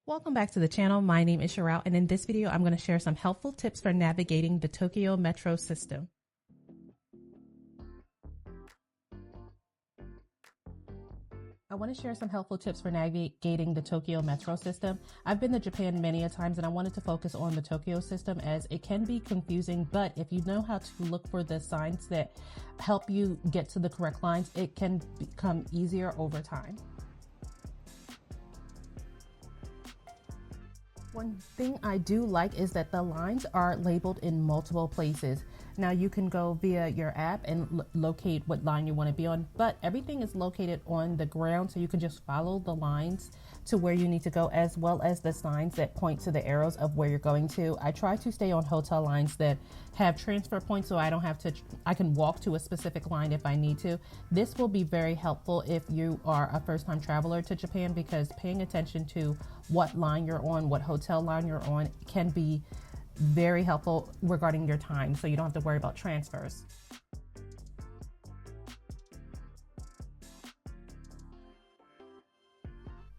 Welcome back to the channel. My name is Sherelle, and in this video, I'm going to share some helpful tips for navigating the Tokyo metro system. I want to share some helpful tips for navigating the Tokyo metro system. I've been to Japan many a times, and I wanted to focus on the Tokyo system as it can be confusing, but if you know how to look for the signs that help you get to the correct lines, it can become easier over time. One thing I do like is that the lines are labeled in multiple places. Now you can go via your app and locate what line you want to be on, but everything is located on the ground, so you can just follow the lines to where you need to go, as well as the signs that point to the arrows of where you're going to. I try to stay on hotel lines that have transfer points, so I can walk to a specific line if I need to. This will be very helpful if you are a first-time traveler to Japan, because paying attention to what line you're on, what hotel line you're on, can be very helpful regarding your time, so you don't have to worry about transfers.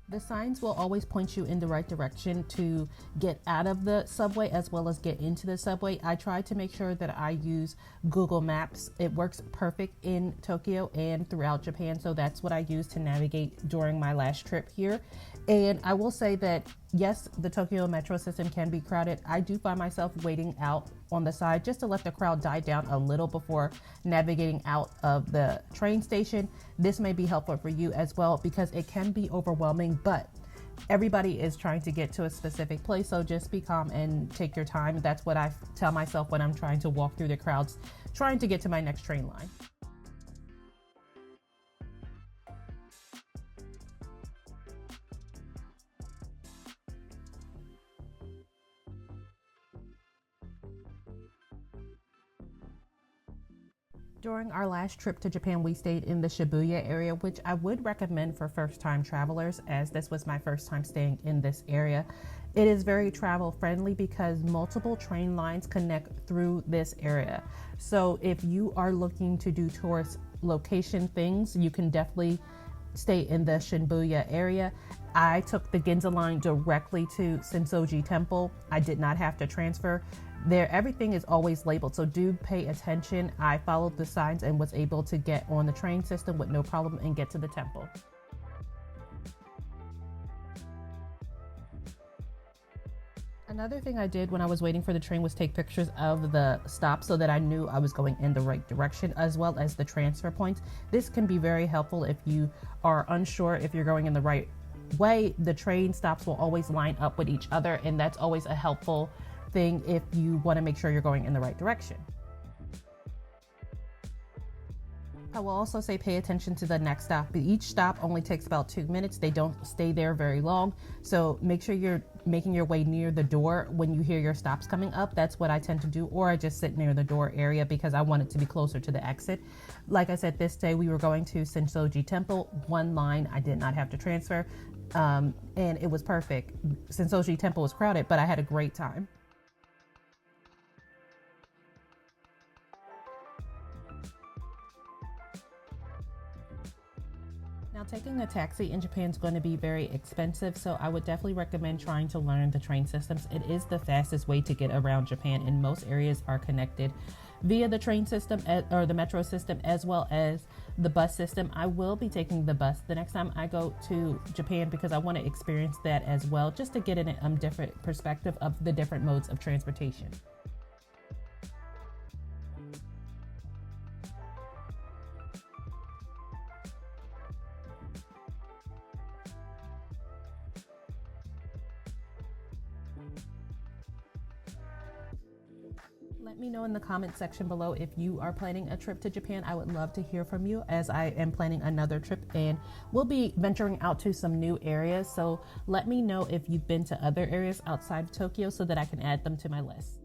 The signs will always point you in the right direction to get out of the subway as well as get into the subway. I try to make sure that I use Google Maps. It works perfect in Tokyo and throughout Japan, so that's what I use to navigate during my last trip here. And I will say that yes, the Tokyo metro system can be crowded. I do find myself waiting out on the side just to let the crowd die down a little before navigating out of the train station. This may be helpful for you as well, because it can be overwhelming, but everybody is trying to get to a specific place, so just be calm and take your time. That's what I tell myself when I'm trying to walk through the crowds, trying to get to my next train line. During our last trip to Japan, we stayed in the Shibuya area, which I would recommend for first-time travelers, as this was my first time staying in this area. It is very travel friendly because multiple train lines connect through this area. So if you are looking to do tourist location things, you can definitely stay in the Shibuya area. I took the Ginza line directly to Sensoji Temple. I did not have to transfer. There, everything is always labeled, so do pay attention. I followed the signs and was able to get on the train system with no problem and get to the temple. Another thing I did when I was waiting for the train was take pictures of the stop so that I knew I was going in the right direction, as well as the transfer points. This can be very helpful if you are unsure if you're going in the right way. The train stops will always line up with each other, and that's always a helpful thing if you want to make sure you're going in the right direction. I will also say pay attention to the next stop. Each stop only takes about 2 minutes. They don't stay there very long. So make sure you're making your way near the door when you hear your stops coming up. That's what I tend to do, or I just sit near the door area because I want it to be closer to the exit. Like I said, this day we were going to Sensoji Temple, one line. I did not have to transfer, and it was perfect. Sensoji Temple was crowded, but I had a great time. Now, taking a taxi in Japan is going to be very expensive, so I would definitely recommend trying to learn the train systems. It is the fastest way to get around Japan, and most areas are connected via the train system or the metro system, as well as the bus system. I will be taking the bus the next time I go to Japan because I want to experience that as well, just to get a different perspective of the different modes of transportation. Let me know in the comment section below if you are planning a trip to Japan. I would love to hear from you, as I am planning another trip and we'll be venturing out to some new areas. So let me know if you've been to other areas outside of Tokyo so that I can add them to my list.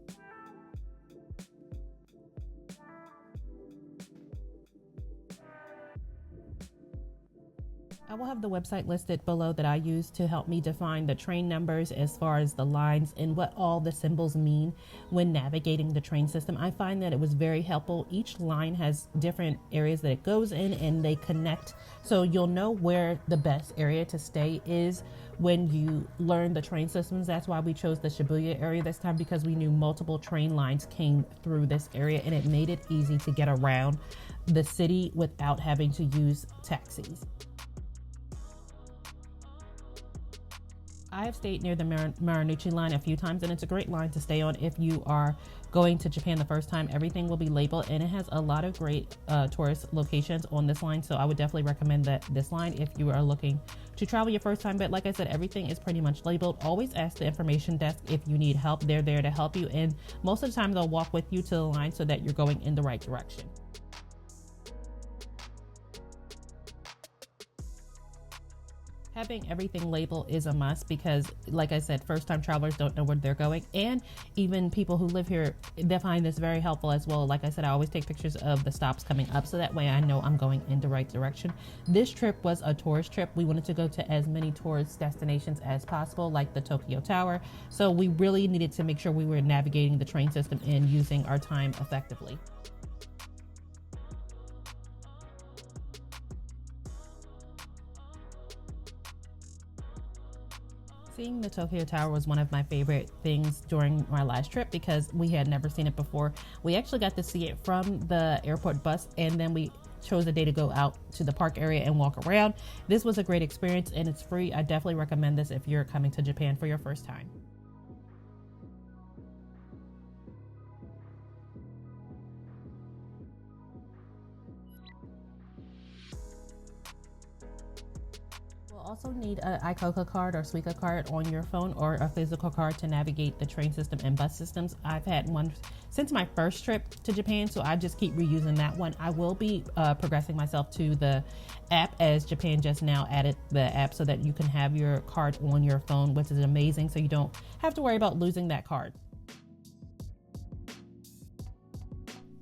I will have the website listed below that I use to help me define the train numbers as far as the lines and what all the symbols mean when navigating the train system. I find that it was very helpful. Each line has different areas that it goes in and they connect. So you'll know where the best area to stay is when you learn the train systems. That's why we chose the Shibuya area this time, because we knew multiple train lines came through this area and it made it easy to get around the city without having to use taxis. I have stayed near the Marunouchi line a few times, and it's a great line to stay on if you are going to Japan the first time. Everything will be labeled, and it has a lot of great tourist locations on this line, so I would definitely recommend this line if you are looking to travel your first time. But like I said, everything is pretty much labeled. Always ask the information desk if you need help. They're there to help you, and most of the time they'll walk with you to the line so that you're going in the right direction. Having everything labeled is a must because, like I said, first-time travelers don't know where they're going, and even people who live here, they find this very helpful as well. Like I said, I always take pictures of the stops coming up so that way I know I'm going in the right direction. This trip was a tourist trip. We wanted to go to as many tourist destinations as possible, like the Tokyo Tower, so we really needed to make sure we were navigating the train system and using our time effectively. Seeing the Tokyo Tower was one of my favorite things during my last trip because we had never seen it before. We actually got to see it from the airport bus, and then we chose a day to go out to the park area and walk around. This was a great experience and it's free. I definitely recommend this if you're coming to Japan for your first time. Also need an iCoca card or Suica card on your phone, or a physical card to navigate the train system and bus systems. I've had one since my first trip to Japan, so I just keep reusing that one. I will be progressing myself to the app, as Japan just now added the app so that you can have your card on your phone, which is amazing, so you don't have to worry about losing that card.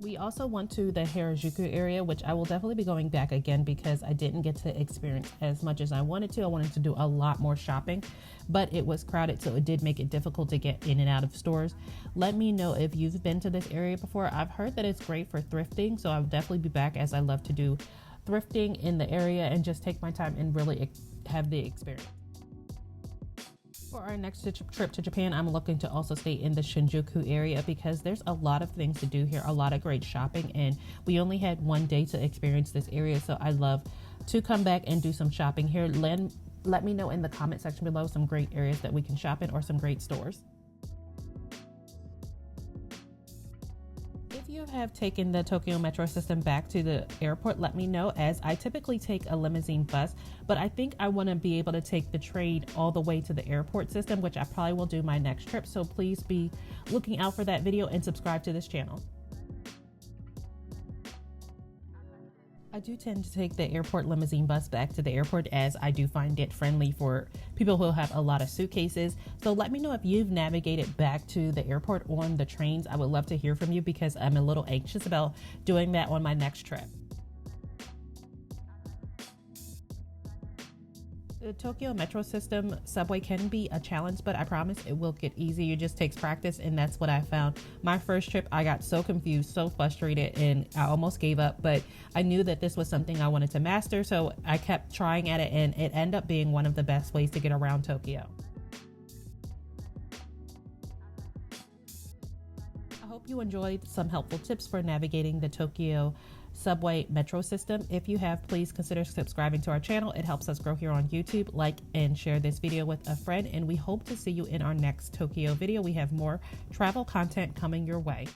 We also went to the Harajuku area, which I will definitely be going back again because I didn't get to experience as much as I wanted to. I wanted to do a lot more shopping, but it was crowded, so it did make it difficult to get in and out of stores. Let me know if you've been to this area before. I've heard that it's great for thrifting, so I'll definitely be back, as I love to do thrifting in the area and just take my time and really have the experience. For our next trip to Japan, I'm looking to also stay in the Shinjuku area because there's a lot of things to do here, a lot of great shopping, and we only had one day to experience this area, so I'd love to come back and do some shopping here. Let me know in the comment section below some great areas that we can shop in or some great stores. If you have taken the Tokyo Metro system back to the airport, let me know, as I typically take a limousine bus, but I think I want to be able to take the train all the way to the airport system, which I probably will do my next trip, so please be looking out for that video and subscribe to this channel. I do tend to take the airport limousine bus back to the airport, as I do find it friendly for people who have a lot of suitcases. So let me know if you've navigated back to the airport on the trains. I would love to hear from you because I'm a little anxious about doing that on my next trip. The Tokyo Metro system subway can be a challenge, but I promise it will get easy. It just takes practice, and that's what I found. My first trip, I got so confused, so frustrated, and I almost gave up, but I knew that this was something I wanted to master, so I kept trying at it, and it ended up being one of the best ways to get around Tokyo. I hope you enjoyed some helpful tips for navigating the Tokyo subway metro system. If you have, please consider subscribing to our channel. It helps us grow here on YouTube. Like and share this video with a friend, and we hope to see you in our next Tokyo video. We have more travel content coming your way.